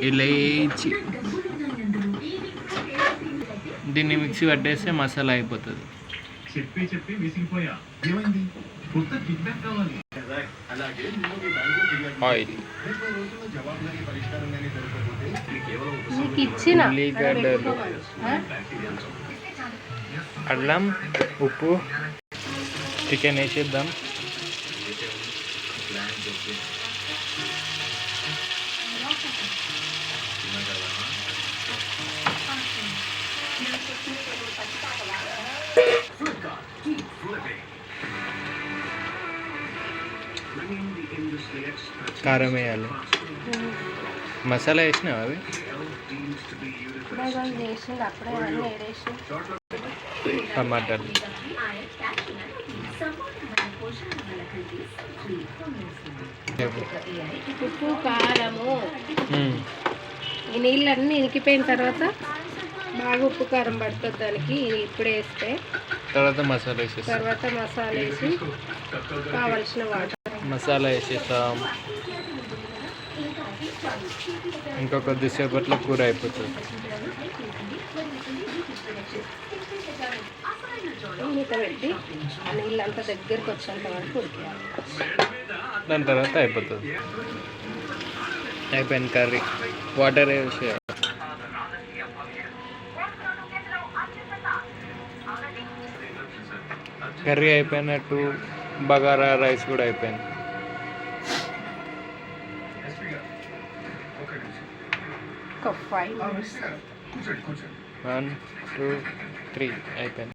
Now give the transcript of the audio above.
ఇలాచి దీన్ని మిక్సీ పట్టేస్తే మసాలా అయిపోతుంది. చెప్పి చెప్పి విసిగిపోయా. ఏమైంది? కొత్త ఫీడ్బ్యాక్ కావాలి. ఆయిల్, ఉల్లిగడ్డలు, అల్లం, ఉప్పు, చికెన్ వేసేద్దాం. కారం వేయాలి. మసాలా వేసినావా అవి? టమాటాలు, ఉప్పు, కారము, ఈ నీళ్ళన్నీ ఇనికిపోయిన తర్వాత బాగా ఉప్పు కారం పడుతుంది దానికి. ఇప్పుడే వేస్తే తర్వాత మసాలా వేసేస్తాం. తర్వాత మసాలా వేసి కావలసిన వాటర్ మసాలా వేసేస్తాం. ఇంకా కొద్దిసేపట్లో కూర అయిపోతుంది. మూత పెట్టి ఆ నీళ్ళంతా దగ్గరికి వచ్చేంత వరకు ఉడికేయాలి. దాని తర్వాత అయిపోతుంది. అయిపోయింది కర్రీ. వాటర్ వేసేయాలి. కర్రీ అయిపోయినట్టు, బగారా రైస్ కూడా అయిపోయింది. ఒక 5 minutes. 1 2 3 అయిపోయింది.